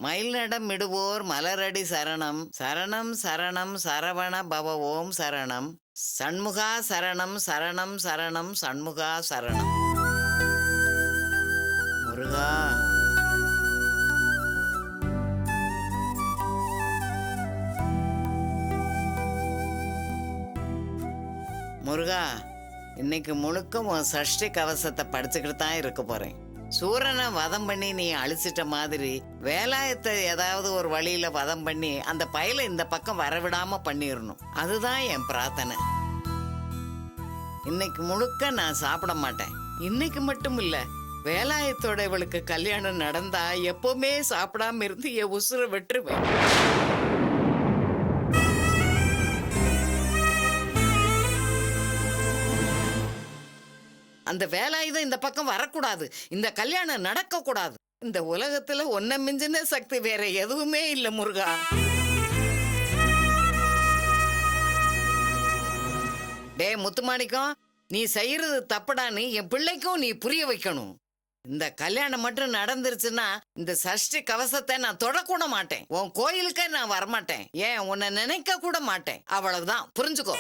மயில் நடம் இடுவோர் மலரடி சரணம் சரணம் சரணம் சரவண பவ ஓம் சரணம் சண்முகா சரணம் சரணம் சரணம் சண்முகா சரணம். முருகா முருகா, இன்னைக்கு முழுக்க உன் சஷ்டி கவசத்தை படிச்சுக்கிட்டு தான் இருக்க போறேன். சூரனை வதம் பண்ணி நீ அழிச்சிட்ட மாதிரி வேலாயத்தை ஏதாவது ஒரு வழியில வதம் பண்ணி அந்த பயலை இந்த பக்கம் வரவிடாம பண்ணிடணும். அதுதான் என் பிரார்த்தனை. இன்னைக்கு முழுக்க நான் சாப்பிட மாட்டேன். இன்னைக்கு மட்டும் இல்ல, வேலாயத்தோட இவளுக்கு கல்யாணம் நடந்தா எப்பவுமே சாப்பிடாம இருந்து என் உசுரை வெட்டுருவேன். அந்த வேலாயுதம் இந்த பக்கம் வரக்கூடாது. இந்த கல்யாணம் நடக்க கூடாது. இந்த உலகத்துல ஒன்ன மிஞ்சின சக்தி வேற எதுவுமே இல்ல முருகா. டே முத்துமாணிக்கம், நீ செய்யறது தப்புடான்னு என் பிள்ளைக்கும் நீ புரிய வைக்கணும். இந்த கல்யாணம் மட்டும் நடந்துருச்சுன்னா இந்த சஷ்டி கவசத்தை நான் தொடக்கூட மாட்டேன். உன் கோயிலுக்கே நான் வரமாட்டேன். ஏன் உன்னை நினைக்க கூட மாட்டேன். அவ்வளவுதான், புரிஞ்சுக்கோ.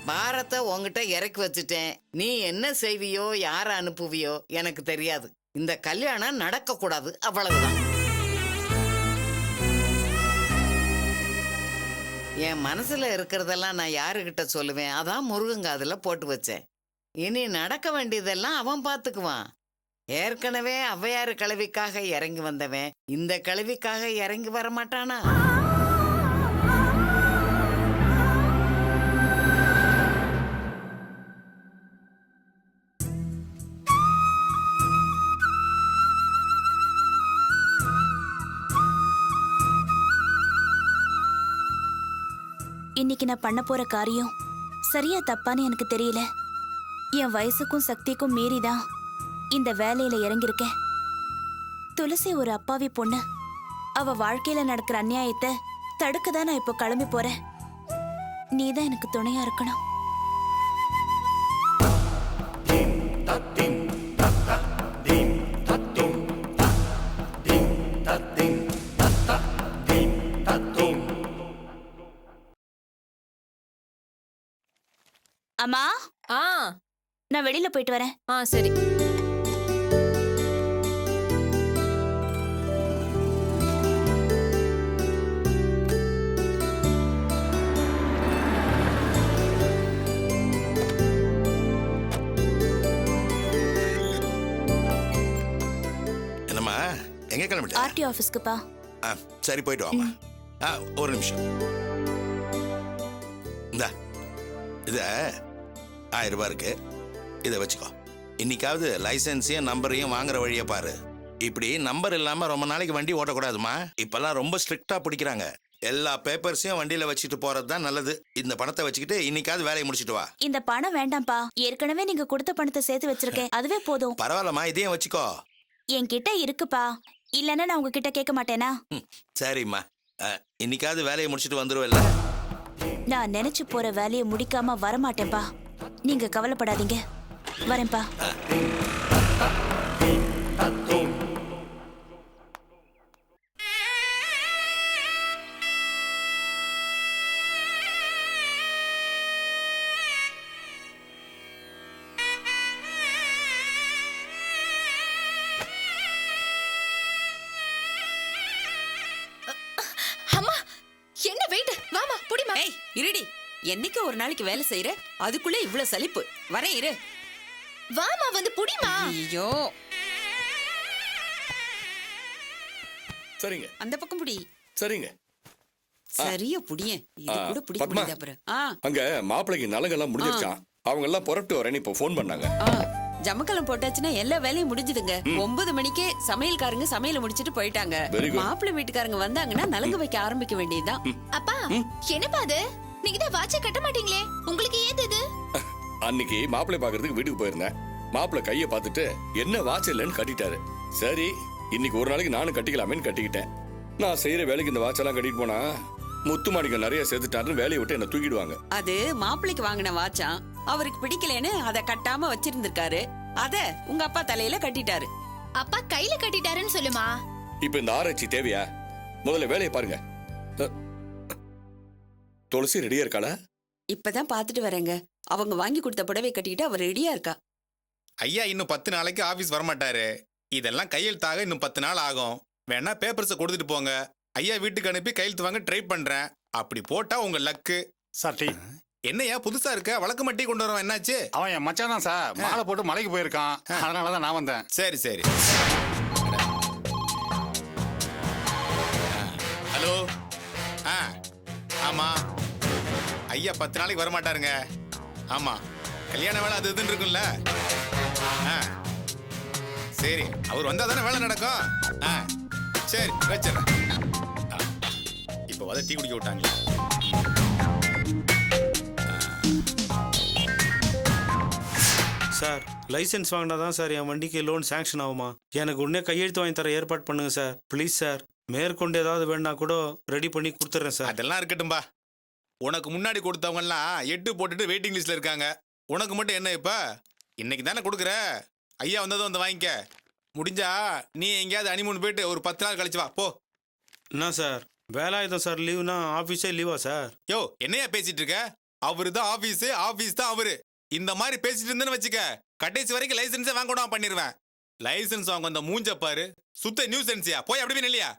பாரத்தை உங்ககிட்ட இறக்கி வச்சுட்டேன். நீ என்ன செய்வியோ யார அனுப்புவியோ எனக்கு தெரியாது. இந்த கல்யாணம் நடக்க கூடாது, அவ்வளவுதான். என் மனசுல இருக்கிறதெல்லாம் நான் யாருகிட்ட சொல்லுவேன்? அதான் முருகங்காதுல போட்டு வச்சேன். இனி நடக்க வேண்டியதெல்லாம் அவன் பாத்துக்குவான். ஏற்கனவே ஔவையாரு கிழவிக்காக இறங்கி வந்தவன் இந்த கிழவிக்காக இறங்கி வர மாட்டானா? இன்னைக்கு நான் பண்ண போற காரியம் சரியா தப்பான்னு எனக்கு தெரியல. என் வயசுக்கும் சக்திக்கும் மீறிதான் இந்த வேலையில இறங்கியிருக்கேன். துளசி ஒரு அப்பாவி பொண்ணு. அவ வாழ்க்கையில நடக்கிற அநியாயத்தை தடுக்கதான் நான் இப்போ கிளம்பி போறேன். நீதான் எனக்கு துணையா இருக்கணும். அம்மா, நான் வெளியில போயிட்டு வரேன். சரி. என்னம்மா, எங்க கிளம்பிட்ட? ஆர்டி ஆபீஸ்க்குப்பா. சரி, போயிட்டு வாமா. ஒரு நிமிஷம். இந்தா, இத 1000 ரூபாய் இருக்கு, இதை வச்சுக்கோ. இன்னைக்காவது லைசன்ஸையும் நம்பரையும் வாங்குற வழியை பாரு. இப்படி நம்பர் இல்லாம ரொம்ப நாளைக்கு வண்டி ஓட்டக்கூடாதுமா. இப்பெல்லாம் ரொம்ப ஸ்ட்ரிக்டா பிடிக்கிறாங்க. எல்லா பேப்பர்ஸையும் வண்டியில வச்சுட்டு போறது தான் நல்லது. இந்த பணத்தை வச்சுக்கிட்டு இன்னைக்காவது வேலையை முடிச்சிட்டு வா. இந்த பணம் வேண்டாம்ப்பா, ஏற்கனவே நீங்க கொடுத்த பணத்தை சேர்த்து வச்சிருக்கேன், அதுவே போதும். பரவாயில்லம்மா, இதையும் வச்சுக்கோ. என்கிட்ட இருக்குப்பா, இல்லன்னா நான் உங்ககிட்ட கேட்க மாட்டேனா? சரிம்மா, இன்னைக்காவது வேலையை முடிச்சிட்டு வந்துருவல்ல. நான் நினைச்சு போற வேலையை முடிக்காம வரமாட்டேன்பா. நீங்க கவலைப்படாதீங்க, வரேன்பா. என்ன வெயிட்? வாமா, புடிமா. ஏய், இருடி. என்னைக்கு ஒரு நாளைக்கு வேலை செய்யற, அதுக்குள்ள இவ்ளோ சலிப்பு. வரேன், இரு. வாமா, வந்து புடிமா. ஐயோ, சரிங்க. அந்த பக்கம் புடி. சரிங்க. சரியா புடியே. இது கூட பிடிக்க முடியல அப்புறம். அங்க மாப்பிளைக்கு நலங்கெல்லாம் முடிஞ்சிருச்சான். அவங்க எல்லாம் புறப்பட்டு வரேன்னு இப்ப போன் பண்ணாங்க. ஜமக்கலம் போட்டாச்சுன்னா எல்லா வேலையும் முடிஞ்சுதுங்க. 9 மணிக்கே சமையல்காரங்க சமையல முடிச்சிட்டு போயிட்டாங்க. மாப்பிள்ளை வீட்டுக்காரங்க வந்தாங்கன்னா நலங்கு வைக்க ஆரம்பிக்க வேண்டியதுதான். அப்பா, என்னப்பா அது? நீங்க தான் வாட்ச கட்ட மாட்டீங்களே, உங்களுக்கு ஏது இது? அன்னைக்கு மாப்பிள்ளை பாக்குறதுக்கு வீட்டுக்கு போயிருந்தேன். மாப்பிள்ளை கைய பார்த்துட்டு என்ன வாட்ச் இல்லைன்னு கட்டிட்டாரு. சரி, இன்னைக்கு ஒரு நாளைக்கு நானும் கட்டிக்கலாமேன்னு கட்டிக்கிட்டேன். நான் செய்யற வேலைக்கு இந்த வாட்ச் எல்லாம் கட்டிட்டு போனா முத்துமாணிக்கம் நிறைய சேர்த்துட்டாருன்னு வேலையை விட்டு என்ன தூக்கிடுவாங்க. அது மாப்பிள்ளைக்கு வாங்கின வாட்சா, அவருக்கு பிடிக்கலன்னு அதை கட்டாம வச்சிருந்திருக்காரு. அத உங்க அப்பா தலையில கட்டிட்டாரு. அப்பா கையில கட்டிட்டாருன்னு சொல்லுமா. இப்ப இந்த ஆராய்ச்சி தேவையா? முதல்ல வேலையை பாருங்க. துளசி ரெடியா இருக்காளா? இப்பதான் பாத்துட்டு வரேங்க. அவங்க வாங்கி கொடுத்த புடவை கட்டிட்டு அவர் ரெடியா இருக்கா. ஐயா இன்னும் 10 நாளைக்கு ஆபீஸ் வரமாட்டாரு. இதெல்லாம் கையெழுத்தாக இன்னும் 10 நாள் ஆகும். வேணா பேப்பர்ஸை கொடுத்துட்டு போங்க. ஐயா வீட்டுக்கு அனுப்பி கையெழுத்து வாங்க ட்ரை பண்றேன். அப்படி போட்டா உங்க லக்கு. Sir tea. என்னையா புதுசா இருக்க? வழக்கு மட்டி கொண்டு வரவன் என்னாச்சு? அவன் என் மச்சான் தான் சார். மாலை போட்டு மலைக்கு போயிருக்கான். அதனாலதான் நான் வந்தேன். சரி சரி. ஹலோ. ஆமா ஐயா 10 நாளைக்கு வரமாட்டாருங்க. ஆமா கல்யாண வேலை அது இதுன்னு இருக்குல்ல. சரி அவர் வந்தா தானே வேலை நடக்கும். சரி வச்சிடறேன். இப்போ வந்து டீ குடிக்க விட்டாங்களே. சார் லைசென்ஸ் வாங்கினா தான் சார் என் வண்டிக்கு லோன் சேங்ஷன் ஆகுமா? எனக்கு உடனே கையெழுத்து வாங்கி தர ஏற்பாடு பண்ணுங்க சார் ப்ளீஸ் சார். மேற்கொண்டு ஏதாவது வேணா கூட ரெடி பண்ணி கொடுத்துட்றேன் சார். அதெல்லாம் இருக்கட்டும்பா. உனக்கு முன்னாடி கொடுத்தவங்கலாம் 8 போட்டுட்டு வெயிட்டிங் லிஸ்ட்ல இருக்காங்க. உனக்கு மட்டும் என்ன இப்ப? இன்னைக்கு தானே கொடுக்குற. ஐயா வந்ததும் வந்து வாங்கிக்க. முடிஞ்சா நீ எங்கேயாவது அனிமூன் போயிட்டு ஒரு 10 நாள் கழிச்சு வா போ. என்ன சார் வேலாயுதம் சார் லீவுனா ஆஃபீஸே லீவா சார்? யோ என்னையா பேசிட்டு இருக்க? அவரு தான் ஆபீஸ், ஆபீஸ் தான் அவரு. இந்த மாதிரி பேசிட்டு இருந்தேன்னு வச்சுக்க, கடைசி வரைக்கும் லைசன்ஸே வாங்க விடாம பண்ணிடுவேன். லைசன்ஸ் வாங்க அந்த மூஞ்ச பாரு. சுத்த நியூ சென்ஸியா போய் அப்படி இல்லையா?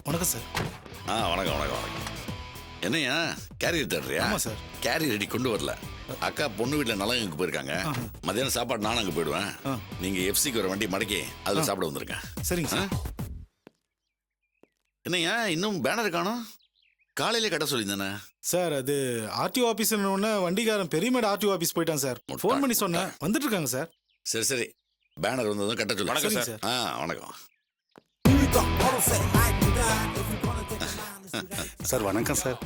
வணக்கம் சார். வணக்கம் வணக்கம் வணக்கம். என்னையா கேரியர் தேடுறியா? ஆமா சார். கேரியர் ரெடி கொண்டு வரல. அக்கா பொண்ணு வீட்டில் நலங்குக்கு போயிருக்காங்க. மத்தியானம் சாப்பாடு நானும் அங்கே போயிடுவேன். நீங்க எஃப்சிக்கு வர வண்டி மடக்கி அதில் சாப்பிட வந்திருக்கேன். சரிங்க சார். என்னையா இன்னும் பேனர் காணோம்? காலையிலே கட்ட சொல்லியிருந்தானே சார் அது ஆர்டிஓ ஆபீஸ் வண்டிக்காரன் பெரியமேடு ஆர்டிஓ ஆபீஸ் போயிட்டான் சார். ஃபோன் பண்ணி சொன்னேன் வந்துட்டு இருக்காங்க சார். சரி சரி பேனர் வந்ததும் கட்ட சொல்லு. வணக்கம் சரிங்க சார். சார். வணக்கம் சார் வணக்கம் சார்.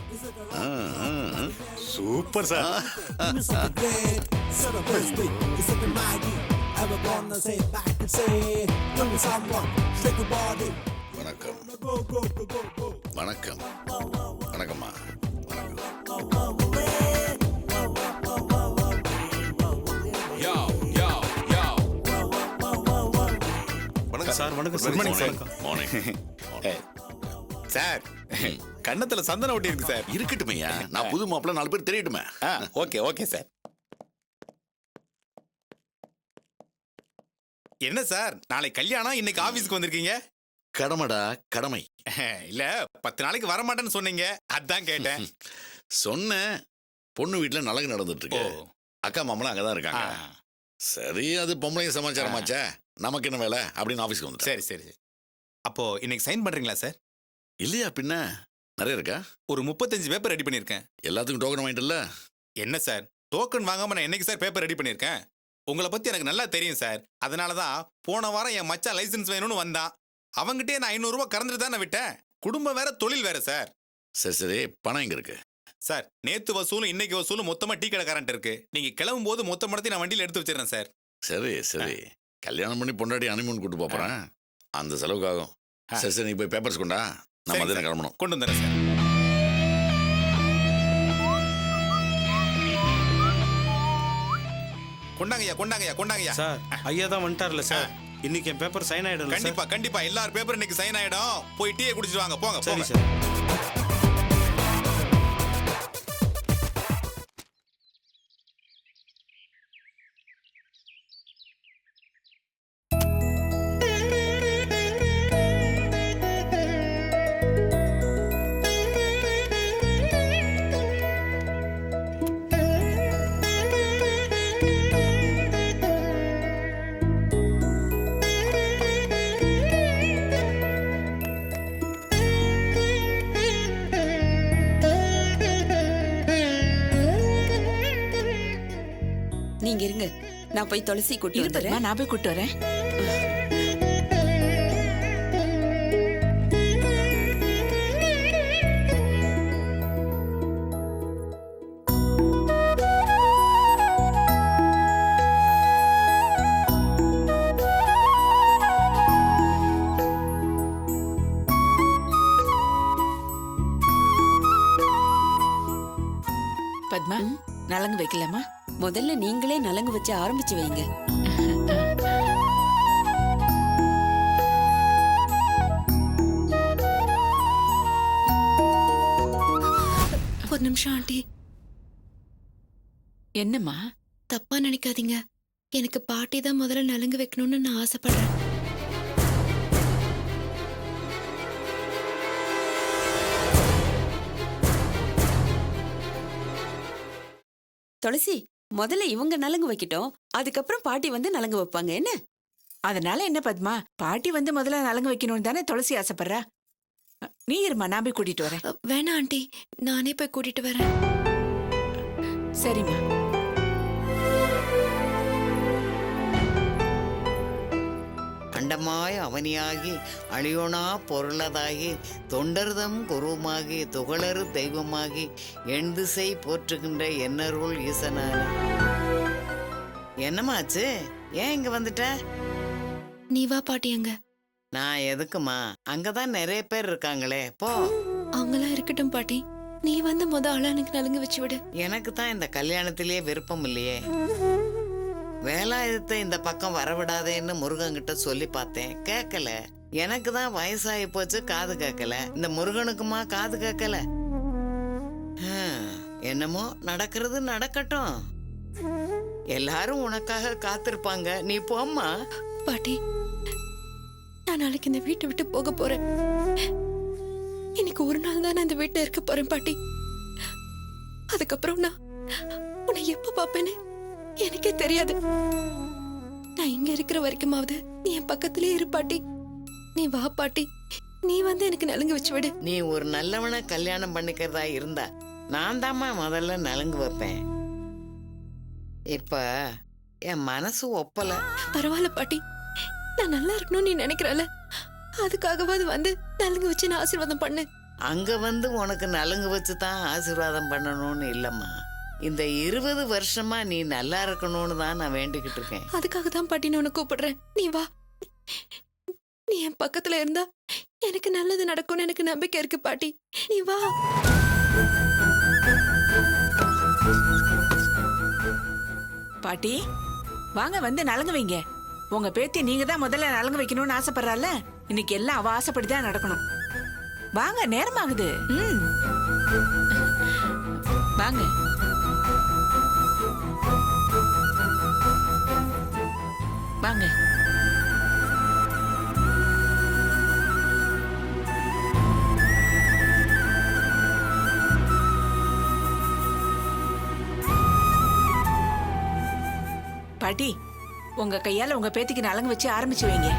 Super sir. வணக்கம் வணக்கம் வணக்கம்மா வணக்கம். வணக்கம் சார். வணக்கம் சார். மார்னிங். சார் கன்னத்துல சந்தனம் ஒட்டி இருக்கு சார். இருக்கட்டுமையா, நான் புது மாப்பிள்ள 4 பேர் தெரியட்டுமே. Okay okay sir. என்ன சார் நாளை கல்யாணம், இன்னைக்கு ஆபீஸ்க்கு வந்திருக்கீங்க? கடமைடா கடமை. இல்ல 10 நாளைக்கு வர மாட்டேன்னு சொன்னீங்க, அதான் கேட்டேன். சொன்னேன். பொண்ணு வீட்டுல நலங்கு நடந்துட்டு இருக்கு. அக்கா மாமலாம் அங்கதான் இருக்காங்க. சரி அது பொம்பளைங்க சமாச்சாரமாச்சே, நமக்கு என்ன வேலை அப்படின்னு ஆபீஸ்க்கு வந்து. சரி சரி. அப்போ இன்னைக்கு சைன் பண்றீங்களா சார்? இல்லையா பின்ன நிறைய இருக்கா? ஒரு 35 பேப்பர் ரெடி பண்ணிருக்கேன். எல்லாத்துக்கும் டோக்கன் வாங்கிட்டுல? என்ன சார் டோக்கன் வாங்காம நான் என்னைக்கு சார் பேப்பர் ரெடி பண்ணிருக்கேன்? உங்களை பத்தி எனக்கு நல்லா தெரியும் சார். அதனாலதான் போன வாரம் என் மச்சான் லைசன்ஸ் வேணும்னு வந்தான். அவங்கிட்டே நான் 500 ரூபாய் கறந்துட்டு தானே விட்டேன். குடும்பம் வேற தொழில் வேற சார். சரி சரி பணம் எங்க இருக்கு? சார் நேத்து வசூலும் இன்னைக்கு வசூலும் மொத்தமா டீ கடை கரண்ட் இருக்கு. நீங்க கிளம்பும் போது மொத்த மடத்தை நான் வண்டியில எடுத்து வச்சிடறேன் சார். சரி சரி கல்யாணம் பண்ணி பொண்டாடி ஹனிமூன் கூட்டு போறேன். அந்த செலவுக்கு ஆகும். சரி சரி நீ போய் பேப்பர்ஸ் கொண்டா, நம்ம சரிங்க மதியம் சார். கிளம்பணும். கொண்டு வந்துடுறேன் சார். கொண்டாங்கய்யா கொண்டாங்கய்யா கொண்டாங்கய்யா. சார் ஐயா தான் வந்துட்டார்ல சார். இன்னைக்கு என் பேப்பர் சைன் ஆயிடும் சார். கண்டிப்பா கண்டிப்பா எல்லார் பேப்பர் இன்னைக்கு சைன் ஆயிடும். போய் டீயை குடிச்சிட்டு வாங்க போங்க சரி போங்க. சார். நீங்க இருங்க, நான் போய் துளசி கூட்டி வந்துடுறேன். நான் போய் கூட்டு வரேன். நலங்கு வைக்கலாமா? முதல்ல நீங்களே நலங்கு வச்சு ஆரம்பிச்சு வைங்க. ஒரு நிமிஷம் ஆண்டி, என்னம்மா? தப்பா நினைக்காதீங்க. எனக்கு பாட்டி தான் முதல்ல நலுங்கு வைக்கணும்னு நான் ஆசைப்படுறேன். துளசி, முதல்ல இவங்க நலங்கு வைக்கட்டும், அதுக்கப்புறம் பாட்டி வந்து நலங்கு வைப்பாங்க. என்ன? அதனால என்ன பத்மா, பாட்டி வந்து முதல்ல நலங்கு வைக்கணும்னு தானே துளசி ஆசைப்படுறா. நீ இருமா, நான் போய் கூட்டிட்டு வரேன். வேணாம் ஆண்டி, நானே போய் கூட்டிட்டு வரேன். சரிம்மா. அண்டமாய் அவனியாகி அழியோனா பொருளதாகி தொண்டர்தம் குருமாகி துகளறு தெய்வமாகி எண் திசை போற்றுகின்ற என்னருள் ஈசனான. என்னமாச்சு? ஏன் இங்க வந்துட்ட? நீ வா பாட்டி. அங்க நான் எதுக்குமா? அங்கதான் நிறைய பேர் இருக்காங்களே, போ. அவங்களாம் இருக்கட்டும் பாட்டி, நீ வந்து ஆளா எனக்கு நலுங்கு வச்சு விடு. எனக்கு தான் இந்த கல்யாணத்திலேயே விருப்பம் இல்லையே. வேலாயுதத்தை இந்த பக்கம் வரவிடாதேன்னு முருகன்கிட்ட சொல்லி பார்த்தேன், கேட்கல. எனக்கு தான் வயசாகி போச்சு, காது கேட்கல. இந்த முருகனுக்குமா காது கேட்கல? என்னமோ நடக்கிறது நடக்கட்டும். எல்லாரும் உனக்காக காத்திருப்பாங்க, நீ போம்மா. பாட்டி, நான் நாளைக்கு இந்த வீட்டை விட்டு போக போறேன். இன்னைக்கு ஒரு நாள் தான் நான் இந்த வீட்டுல இருக்க போறேன் பாட்டி. அதுக்கப்புறம் நான் உன்னை எப்ப பாப்பேன்னு எனக்கே தெரியாது. நான் இங்க இருக்கிற வரைக்குமாவது நீ என் பக்கத்திலே இரு பாட்டி. நீ வா பாட்டி, நீ வந்து எனக்கு நலுங்கு வச்சு விடு. நீ ஒரு நல்லவனை கல்யாணம் பண்ணிக்கிறதா இருந்தா நான் தாம்மா முதல்ல நலுங்கு வைப்பேன். இப்ப என் மனசு ஒப்பல. பரவாயில்ல பாட்டி, நான் நல்லா இருக்கணும்னு நீ நினைக்கிறல, அதுக்காகவாது வந்து நலுங்கு வச்சு நான் ஆசீர்வாதம் பண்ணு. அங்க வந்து உனக்கு நலுங்கு வச்சு தான் ஆசீர்வாதம் பண்ணணும்னு இல்லம்மா. இந்த 20 வருஷமா நீ நல்லா இருக்கணும்னு தான் நான் வேண்டிக்கிட்டு இருக்கேன். அதுக்காக தான் பாட்டி நான் உன்னை கூப்பிடுறேன். நீ வா. நீ என் பக்கத்துல இருந்தா எனக்கு நல்லது நடக்கும்னு எனக்கு நம்பிக்கை இருக்கு பாட்டி. நீ வா. பாட்டி வாங்க, வந்து நலங்கு வைங்க. உங்க பேத்தி நீங்க தான் முதல்ல நலங்கு வைக்கணும்னு ஆசைப்படுறால, இன்னைக்கு எல்லாம் அவ ஆசைப்படிதான் நடக்கணும். வாங்க, நேரமாகுது. வாங்க. வாங்க. பாட்டி, உங்க கையால உங்க பேத்திக்கு நலங்கு வச்சு ஆரம்பிச்சு வைங்க.